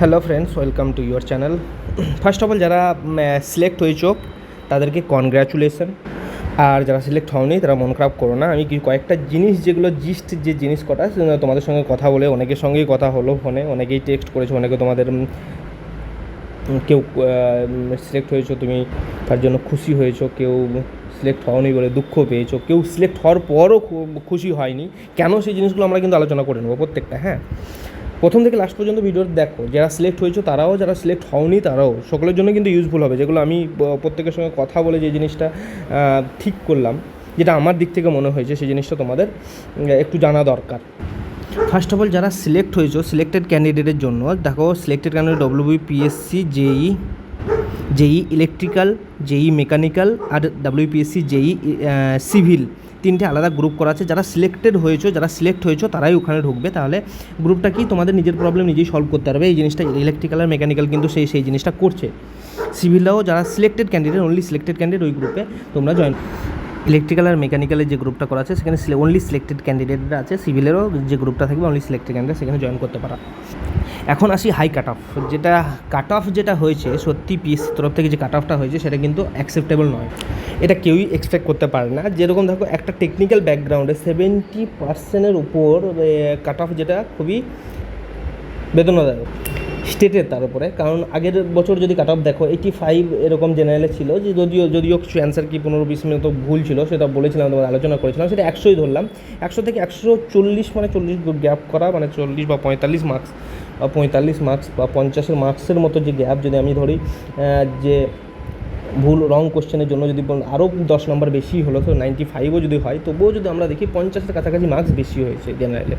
Hello friends, welcome to your channel. First of all যারা select হয়েছো তাদেরকে congratulation, আর যারা সিলেক্ট হওনি তারা মন খারাপ করো না। আমি কয়েকটা জিনিস যেগুলো যে জিনিস কটা তোমাদের সঙ্গে কথা বলে, অনেকের সঙ্গেই কথা হলো ফোনে, অনেকেই টেক্সট করেছো, অনেকে তোমাদের কেউ সিলেক্ট হয়েছো তুমি তার জন্য খুশি হয়েছো, কেউ সিলেক্ট হওনি বলে দুঃখ পেয়েছো, কেউ সিলেক্ট হওয়ার পরও খুশি হয়নি। কেন সেই জিনিসগুলো আমরা কিন্তু আলোচনা করে নেবো প্রত্যেকটা। হ্যাঁ, প্রথম থেকে লাস্ট পর্যন্ত ভিডিও দেখো। যারা সিলেক্ট হয়েছো তারাও, যারা সিলেক্ট হওনি তারাও, সকলের জন্য কিন্তু ইউজফুল হবে। যেগুলো আমি প্রত্যেকের সঙ্গে কথা বলে যে জিনিসটা ঠিক করলাম, যেটা আমার দিক থেকে মনে হয়েছে, সেই জিনিসটা তোমাদের একটু জানা দরকার। ফার্স্ট অফ অল যারা সিলেক্ট হয়েছো, সিলেক্টেড ক্যান্ডিডেটের জন্য দেখো, সিলেক্টেড ক্যান্ডিডেট WBPSC জেই ইলেকট্রিক্যাল, জেই মেকানিক্যাল আর WBPSC জেই সিভিল, তিনটে আলাদা গ্রুপ করা আছে। যারা সিলেক্টেড হয়েছো, যারা সিলেক্ট হয়েছো তারাই ওখানে ঢুকবে। তাহলে গ্রুপটা কি, তোমাদের নিজের প্রবলেম নিজেই সলভ করতে পারবে। এই জিনিসটা ইলেকট্রিক্যাল আর মেকানিক্যাল কিন্তু সেই জিনিসটা করছে। সিভিলরাও যারা selected candidate, only selected candidate, ওই গ্রুপে তোমরা জয়েন। ইলেকট্রিক্যাল আর মেকানিক্যালের যে গ্রুপটা করা আছে সেখানে অনলি সিলেক্টেড ক্যান্ডিডেটরা আছে। সিভিলেরও যে গ্রুপটা থাকবে অনলি সিলেক্টেড ক্যান্ডিডেট, সেখানে জয়েন করতে পারা। এখন আসি high cut off. Cut off যেটা হয়েছে, সত্যি পিএসসির তরফ থেকে যে কাট অফটা হয়েছে সেটা কিন্তু অ্যাকসেপ্টেবল নয়। এটা কেউই এক্সপেক্ট করতে পারে না। যেরকম দেখো, একটা টেকনিক্যাল ব্যাকগ্রাউন্ডে 70% উপর কাট অফ, যেটা খুবই বেদনাদায়ক স্টেটের তার উপরে। কারণ আগের বছর যদি কাট অফ দেখো, 85 এরকম জেনারেলে ছিল, যে যদিও অ্যান্সার কি 15-20 মিনিট তো ভুল ছিল, সেটা বলেছিলাম, তোমাদের আলোচনা করেছিলাম। সেটা 100ই ধরলাম। 100 থেকে 140, মানে 40 গ্যাপ করা, মানে 40 বা 45 মার্কস বা 50 মার্কসের মতো যে গ্যাপ যদি আমি ধরি, যে ভুল রং কোশ্চেনের জন্য যদি আরও 10 নম্বর বেশি হলো, তো 95ও যদি হয়, তবুও যদি আমরা দেখি 50-এর কাছাকাছি মার্কস বেশি হয়েছে জেনারেলে,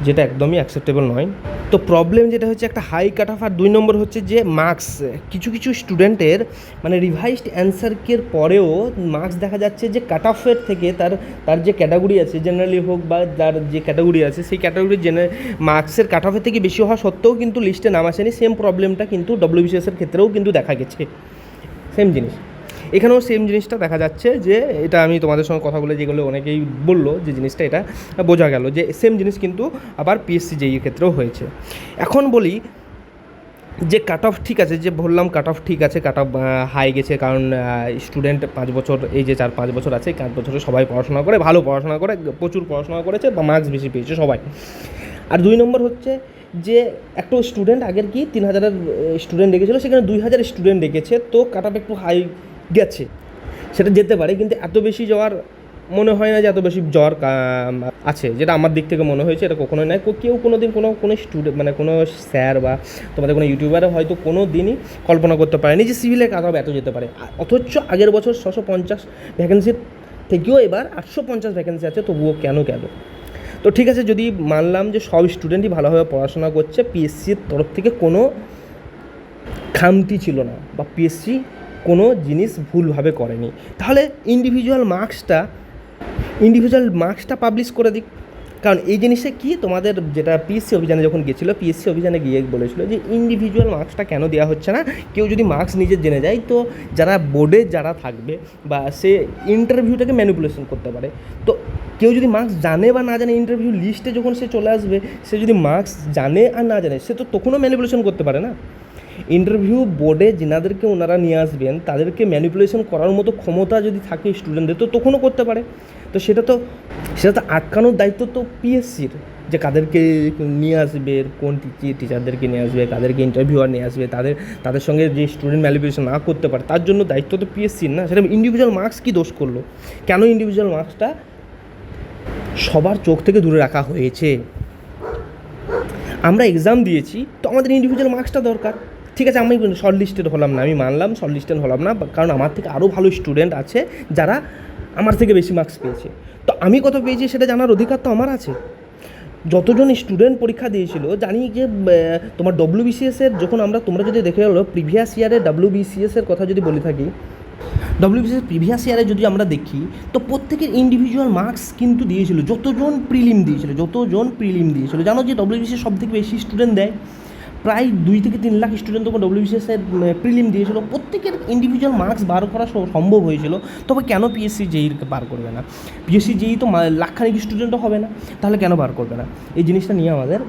যেটা একদমই অ্যাকসেপ্টেবল নয়। তো প্রবলেম যেটা হচ্ছে, একটা হাই কাট অফ, আর 2 নম্বর হচ্ছে যে মার্কস। কিছু স্টুডেন্টের মানে রিভাইজড অ্যান্সারকের পরেও মার্কস দেখা যাচ্ছে যে কাট অফের থেকে তার যে ক্যাটাগরি আছে, জেনারেলি হোক বা তার যে ক্যাটাগরি আছে, সেই ক্যাটাগরির মার্কসের কাট অফের থেকে বেশি হওয়া সত্ত্বেও কিন্তু লিস্টে নাম আসেনি। সেম প্রবলেমটা কিন্তু WBCS-এর ক্ষেত্রেও কিন্তু দেখা গেছে। সেম জিনিস এখানেও সেম জিনিসটা দেখা যাচ্ছে। যে এটা আমি তোমাদের সঙ্গে কথা বলে যেগুলো অনেকেই বললো, যে জিনিসটা এটা বোঝা গেল যে সেম জিনিস কিন্তু আবার PSC জেইর ক্ষেত্রেও হয়েছে। এখন বলি যে কাট অফ ঠিক আছে, যে বললাম কাট অফ ঠিক আছে, কাট অফ হাই গেছে, কারণ স্টুডেন্ট 5 বছর, এই যে 4-5 বছর আছে, 5 বছরে সবাই পড়াশোনা করে, ভালো পড়াশোনা করে, প্রচুর পড়াশোনা করেছে বা মার্কস বেশি পেয়েছে সবাই। আর 2 নম্বর হচ্ছে যে একটা স্টুডেন্ট আগের কি 3000 স্টুডেন্ট ডেকেছিলো, সেখানে 2000 স্টুডেন্ট ডেকেছে, তো কাট অফ একটু হাই গেছে, সেটা যেতে পারে। কিন্তু এত বেশি যাওয়ার মনে হয় না যে এত বেশি যাওয়ার আছে, যেটা আমার দিক থেকে মনে হয়েছে। এটা কখনোই নয়। কেউ কোনো দিন কোনো স্টুডেন্ট, মানে কোনো স্যার বা তোমাদের কোনো ইউটিউবারে হয়তো কোনো দিনই কল্পনা করতে পারেনি যে সিভিলের কাট অফ এত যেতে পারে। অথচ আগের বছর 650 ভ্যাকেন্সির থেকেও এবার 850 ভ্যাকেন্সি আছে, তবুও কেন? তো ঠিক আছে, যদি মানলাম যে সব স্টুডেন্টই ভালোভাবে পড়াশোনা করছে, পিএসসির তরফ থেকে কোনো খামতি ছিল না, বা পিএসসি কোনো জিনিস ভুলভাবে করেনি, তাহলে ইন্ডিভিজুয়াল মার্কসটা পাবলিশ করে দিক। কারণ এই জিনিসটা কি, তোমাদের যেটা পিএসসি অভিযানে যখন গেছিলো, পিএসসি অভিযানে গিয়ে বলেছিল যে ইন্ডিভিজুয়াল মার্কসটা কেন দেওয়া হচ্ছে না। কেউ যদি মার্কস নিজে জেনে যায়, তো যারা বোর্ডে যারা থাকবে, বা সে ইন্টারভিউটাকে ম্যানিপুলেশন করতে পারে। তো কেউ যদি মার্কস জানে বা না জানে, ইন্টারভিউ লিস্টে যখন সে চলে আসবে, সে যদি মার্কস জানে আর না জানে, সে তো তখনও ম্যানিপুলেশন করতে পারে না। ইন্টারভিউ বোর্ডে যেনাদেরকে ওনারা নিয়ে আসবেন, তাদেরকে ম্যানিপুলেশন করার মতো ক্ষমতা যদি থাকে স্টুডেন্টদের, তো তখনও করতে পারে। তো সেটা তো আটকানোর দায়িত্ব তো পিএসসির, যে কাদেরকে নিয়ে আসবে, কোন টিচারদেরকে নিয়ে আসবে, কাদেরকে ইন্টারভিউয়ার নিয়ে আসবে, তাদের সঙ্গে যে স্টুডেন্ট ম্যানিপুলেশন না করতে পারে, তার জন্য দায়িত্ব তো পিএসসির না। সেটা ইন্ডিভিজুয়াল মার্কস কী দোষ করলো? কেন ইন্ডিভিজুয়াল মার্কসটা সবার চোখ থেকে দূরে রাখা হয়েছে? আমরা এক্সাম দিয়েছি, তো আমাদের ইন্ডিভিজুয়াল মার্কসটা দরকার। ঠিক আছে, আমি শর্ট লিস্টেড হলাম না, আমি মানলাম শর্ট লিস্টেড হলাম না, কারণ আমার থেকে আরও ভালো স্টুডেন্ট আছে যারা আমার থেকে বেশি মার্কস পেয়েছে। তো আমি কত পেয়েছি সেটা জানার অধিকার তো আমার আছে। যতজন স্টুডেন্ট পরীক্ষা দিয়েছিল, জানি যে তোমার WBCS-এর যখন তোমরা যদি দেখে গেলো প্রিভিয়াস ইয়ারের WBCS-এর কথা যদি বলে থাকি, WBCS প্রিভিয়াস ইয়ারে যদি আমরা দেখি, তো প্রত্যেকের ইন্ডিভিজুয়াল মার্কস কিন্তু দিয়েছিল। যতজন প্রিলিম দিয়েছিল, জানো যে WBCS সব থেকে বেশি স্টুডেন্ট দেয়, প্রায় 2 থেকে 3 লাখ স্টুডেন্ট তখন WBCS-এর প্রিলিম দিয়েছিল। প্রত্যেকের ইন্ডিভিজুয়াল মার্কস বার করা সম্ভব হয়েছিল। তবে কেন পিএসসি জেইর বার করবে না? পিএসসি জেই তো লাখখানিক স্টুডেন্টও হবে না, তাহলে কেন বার করবে না? এই জিনিসটা নিয়ে আমাদের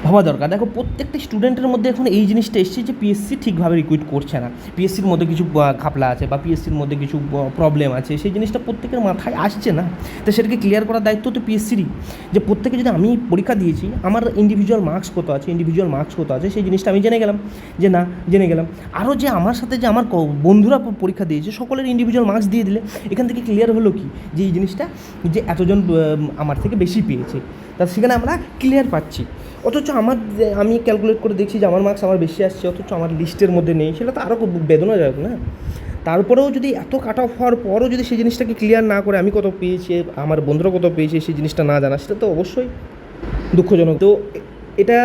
ভাবা দরকার। দেখো প্রত্যেকটা স্টুডেন্টের মধ্যে এখন এই জিনিসটা এসছে যে পিএসসি ঠিকভাবে রিক্রুট করছে না, পিএসসির মধ্যে কিছু ঘাপলা আছে বা পিএসসির মধ্যে কিছু প্রবলেম আছে, সেই জিনিসটা প্রত্যেকের মাথায় আসছে না। তো সেটাকে ক্লিয়ার করার দায়িত্ব তো পিএসসিরই। যে প্রত্যেকে, যদি আমি পরীক্ষা দিয়েছি, আমার ইন্ডিভিজুয়াল মার্কস কত আছে সেই জিনিসটা আমি জেনে গেলাম, জেনে গেলাম। আরও যে আমার সাথে যে আমার বন্ধুরা পরীক্ষা দিয়েছে সকলের ইন্ডিভিজুয়াল মার্কস দিয়ে দিলে এখান থেকে ক্লিয়ার হলো কি যে এই জিনিসটা যে এতজন আমার থেকে বেশি পেয়েছে, তা সেখানে আমরা ক্লিয়ার পাচ্ছি। অথচ আমি ক্যালকুলেট করে দেখছি যে আমার মার্কস আমার বেশি আসছে, অথচ আমার লিস্টের মধ্যে নেই, সেটা তো আরও বেদনাদায়ক না? তারপরেও যদি এত কাট অফ হওয়ার পরও যদি সেই জিনিসটাকে ক্লিয়ার না করে আমি কত পেয়েছি, আমার বন্ধুরা কত পেয়েছে, সেই জিনিসটা না জানা, সেটা তো অবশ্যই দুঃখজনক। তো এটা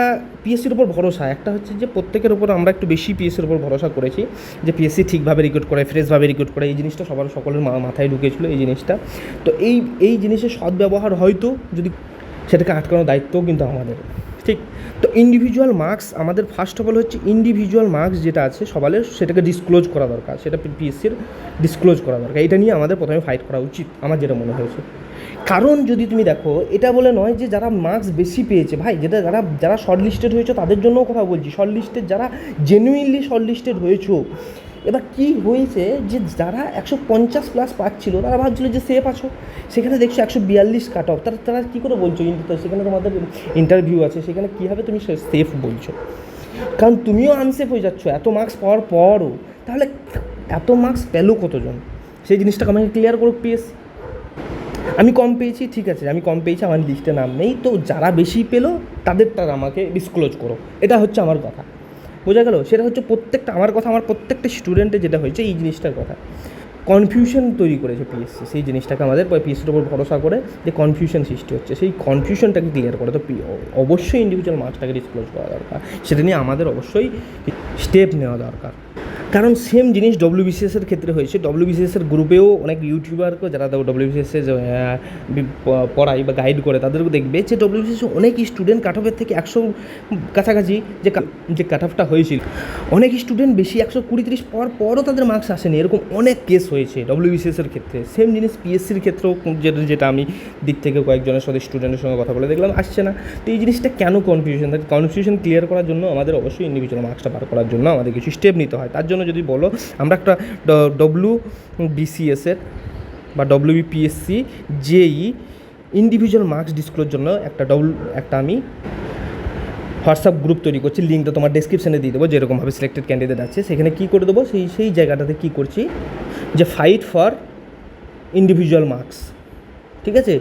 পিএসসির উপর ভরসা, একটা হচ্ছে যে প্রত্যেকের উপর আমরা একটু বেশি পিএসসির উপর ভরসা করেছি যে পিএসসি ঠিকভাবে রিক্রুট করে, ফ্রেশভাবে রিক্রুট করে, এই জিনিসটা সকলের মাথায় ঢুকেছিল এই জিনিসটা। তো এই জিনিসের সদ্ব্যবহার হয়তো যদি সেটাকে আটকানোর দায়িত্বও কিন্তু আমাদের, ঠিক? তো ইন্ডিভিজুয়াল মার্কস আমাদের ফার্স্ট অফ অল হচ্ছে ইন্ডিভিজুয়াল মার্কস যেটা আছে সবালের, সেটাকে ডিসক্লোজ করা দরকার, সেটা পিএসসির ডিসক্লোজ করা দরকার। এটা নিয়ে আমাদের প্রথমে ফাইট করা উচিত, আমার যেটা মনে হয়েছে। কারণ যদি তুমি দেখো, এটা বলে নয় যে যারা মার্কস বেশি পেয়েছে, ভাই, যারা শর্ট লিস্টেড হয়েছে তাদের জন্যও কথা বলছি, শর্ট লিস্টেড যারা জেনুইনলি শর্ট লিস্টেড হয়েছো। এবার কী হয়েছে যে যারা 150 প্লাস পাচ্ছিল তারা ভাবছিল যে সেফ আছো, সেখানে দেখছো 142 কাট অফ, তারা কী করে বলছো? সেখানে তোমাদের ইন্টারভিউ আছে, সেখানে কীভাবে তুমি সেফ বলছো? কারণ তুমিও আনসেফ হয়ে যাচ্ছ এত মার্কস পাওয়ার পরও। তাহলে এত মার্কস পেলো কতজন? সেই জিনিসটাকে আমাকে ক্লিয়ার করুক পিএসসি। আমি কম পেয়েছি, ঠিক আছে, আমি কম পেয়েছি, আমার লিস্টে নাম নেই, তো যারা বেশি পেলো তারা আমাকে ডিসক্লোজ করো, এটা হচ্ছে আমার কথা। বোঝা গেল? সেটা হচ্ছে আমার প্রত্যেকটা স্টুডেন্টের যেটা হয়েছে এই জিনিসটার কথা। কনফিউশন তৈরি করেছে পিএসসি, সেই জিনিসটাকে আমাদের পিএসসির উপর ভরসা করে যে কনফিউশন সৃষ্টি হচ্ছে, সেই কনফিউশনটাকে ক্লিয়ার করে। তো অবশ্যই ইন্ডিভিজুয়াল মার্কসটাকে ডিসক্লোজ করা দরকার, সেটা নিয়ে আমাদের অবশ্যই স্টেপ নেওয়া দরকার। কারণ সেম জিনিস ডব্লিউবিসিএসের ক্ষেত্রে হয়েছে। ডব্লিউবিসিএসের গ্রুপেও অনেক ইউটিউবারকে যারা ডব্লিউবিসিএসে পড়ায় বা গাইড করে তাদেরকে দেখবে যে ডব্লিউবিসিএস অনেক স্টুডেন্ট কাট অফের থেকে 100 কাছাকাছি যে কাট অফটা হয়েছিল, অনেক স্টুডেন্ট বেশি 120-30 পাওয়ার পরও তাদের মার্কস আসেনি, এরকম অনেক কেস হয়েছে ডব্লিউবিসিএসের ক্ষেত্রে। সেম জিনিস পিএসসির ক্ষেত্রেও যেটা আমি দিক থেকে কয়েকজনের সাথে স্টুডেন্টের সঙ্গে কথা বলে দেখলাম আসছে না। তো এই জিনিসটা কেন কনফিউশন থাকে? কনফিউশন ক্লিয়ার করার জন্য আমাদের অবশ্যই ইন্ডিভিজুয়াল মার্কসটা বার করার জন্য আমাদের কিছু স্টেপ নিতে হয়। তার জন্য যদি বলো, আমরা একটা ডব্লিউবিসিএসের বা ডব্লিউবিপিএসসি জেই ইন্ডিভিজুয়াল মার্কস ডিসক্লোর জন্য একটা আমি হোয়াটসঅ্যাপ গ্রুপ তৈরি করছি, লিঙ্কটা তোমার ডেসক্রিপশানে দিয়ে দেবো। যেরকমভাবে সিলেক্টেড ক্যান্ডিডেট আছে সেখানে কী করে দেবো, সেই জায়গাটাতে কী করছি যে ফাইট ফর ইন্ডিভিজুয়াল মার্কস, ঠিক আছে?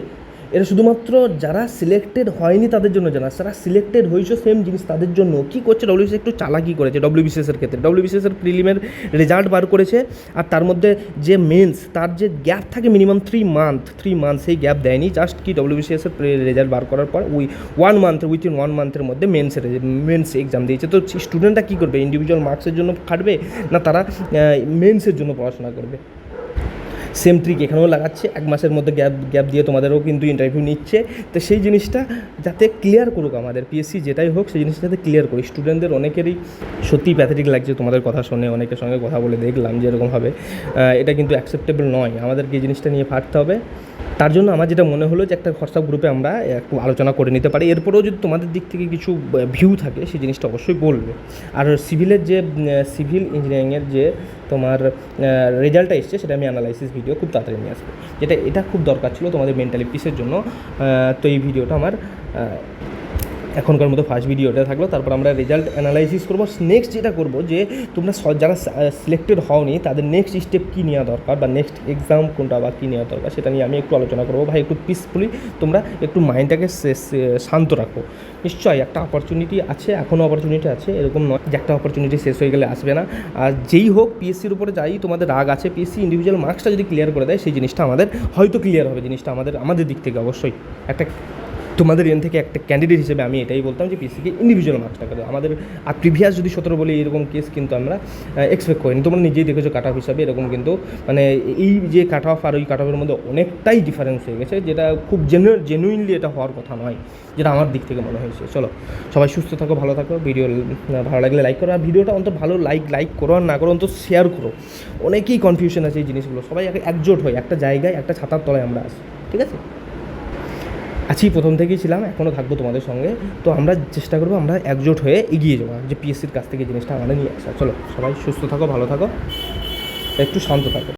এটা শুধুমাত্র যারা সিলেক্টেড হয়নি তাদের জন্য জানা, যারা সিলেক্টেড হয়েছে সেম জিনিস তাদের জন্য। কী করছে ডব্লিউবিসিএস? একটু চালাকি করেছে ডব্লিউবিসিএসের ক্ষেত্রে। ডব্লিউবিসিএসের প্রিলিমের রেজাল্ট বার করেছে, আর তার মধ্যে যে মেন্স, তার যে গ্যাপ থাকে মিনিমাম 3 মান্থ, সেই গ্যাপ দেয়নি। জাস্ট কি ডব্লিউবিসিএসের রেজাল্ট বার করার পর উইথিন 1 মান্থের মধ্যে মেন্স এক্সাম দিয়েছে। তো স্টুডেন্টরা কী করবে? ইন্ডিভিজুয়াল মার্কসের জন্য খাটবে না তারা মেন্সের জন্য পড়াশোনা করবে? সেম ট্রিক এখানেও লাগাচ্ছে, 1 মাসের মধ্যে গ্যাপ দিয়ে তোমাদেরও কিন্তু ইন্টারভিউ নিচ্ছে। তো সেই জিনিসটা যাতে ক্লিয়ার করুক আমাদের পিএসসি, যেটাই হোক সেই জিনিসটা যাতে ক্লিয়ার করি। স্টুডেন্টদের অনেকেরই সত্যিই প্যাথেটিক লাগছে তোমাদের কথা শুনে, অনেকের সঙ্গে কথা বলে দেখলাম যে এরকমভাবে এটা কিন্তু অ্যাকসেপ্টেবল নয়, আমাদেরকে এই জিনিসটা নিয়ে ফাটতে হবে। তার জন্য আমার যেটা মনে হলো যে একটা হোয়াটসঅ্যাপ গ্রুপে আমরা একটু আলোচনা করে নিতে পারি। এরপরেও যদি তোমাদের দিক থেকে কিছু ভিউ থাকে সেই জিনিসটা অবশ্যই বলবে। আর সিভিল ইঞ্জিনিয়ারিংয়ের যে তোমার রেজাল্টটা এসছে সেটা আমি অ্যানালাইসিস ভিডিও খুব তাড়াতাড়ি নিয়ে আসবো, এটা খুব দরকার ছিল তোমাদের মেন্টালি পিসের জন্য। তো এই ভিডিওটা আমার এখনকার মতো ফার্স্ট ভিডিওটা থাকলো। তারপর আমরা রেজাল্ট অ্যানালাইসিস করবো। নেক্সট যেটা করবো যে তোমরা যারা সিলেক্টেড হওনি তাদের নেক্সট স্টেপ কী নেওয়া দরকার বা নেক্সট এক্সাম কোনটা বা কী নেওয়া দরকার সেটা নিয়ে আমি একটু আলোচনা করবো। ভাই, একটু পিসফুলি তোমরা একটু মাইন্ডটাকে শান্ত রাখো। নিশ্চয়ই একটা অপরচুনিটি আছে, এখনও অপরচুনিটি আছে, এরকম নয় যে একটা অপরচুনিটি শেষ হয়ে গেলে আসবে না। আর যেই হোক পিএসসির উপরে যাই তোমাদের রাগ আছে, পিএসসি ইন্ডিভিজুয়াল মার্কসটা যদি ক্লিয়ার করে দেয় সেই জিনিসটা আমাদের হয়তো ক্লিয়ার হবে। জিনিসটা আমাদের দিক থেকে অবশ্যই একটা তোমাদের এন থেকে একটা ক্যান্ডিডেট হিসেবে আমি এটাই বলতাম যে পিএসসিকে ইন্ডিভিজুয়াল মার্কসটা করে আমাদের। আর প্রিভিয়াস যদি 17 বলি এরকম কেস কিন্তু আমরা এক্সপেক্ট করিনি। তোমরা নিজেই দেখেছো কাট অফ হিসাবে এরকম কিন্তু মানে এই যে কাট অফ আর ওই কাট অফের মধ্যে অনেকটাই ডিফারেন্স হয়ে গেছে, যেটা খুব জেনুইনলি এটা হওয়ার কথা নয়, যেটা আমার দিক থেকে মনে হয়েছে। চলো, সবাই সুস্থ থাকো, ভালো থাকো। ভিডিও ভালো লাগলে লাইক করো, আর ভিডিওটা অন্তত ভালো লাইক করো আর না করো অন্তত শেয়ার করো। অনেকেই কনফিউশন আছে এই জিনিসগুলো, সবাই একজোট হয় একটা জায়গায়, একটা ছাতার তলায় আমরা আসি, ঠিক আছে? আছি, প্রথম থেকেই ছিলাম, এখনও থাকবো তোমাদের সঙ্গে। তো আমরা চেষ্টা করবো আমরা একজোট হয়ে এগিয়ে যাওয়া, যে পিএসসির কাছ থেকে জিনিসটা আমরা নিয়ে আসা। চলো সবাই সুস্থ থাকো, ভালো থাকো, একটু শান্ত থাকো।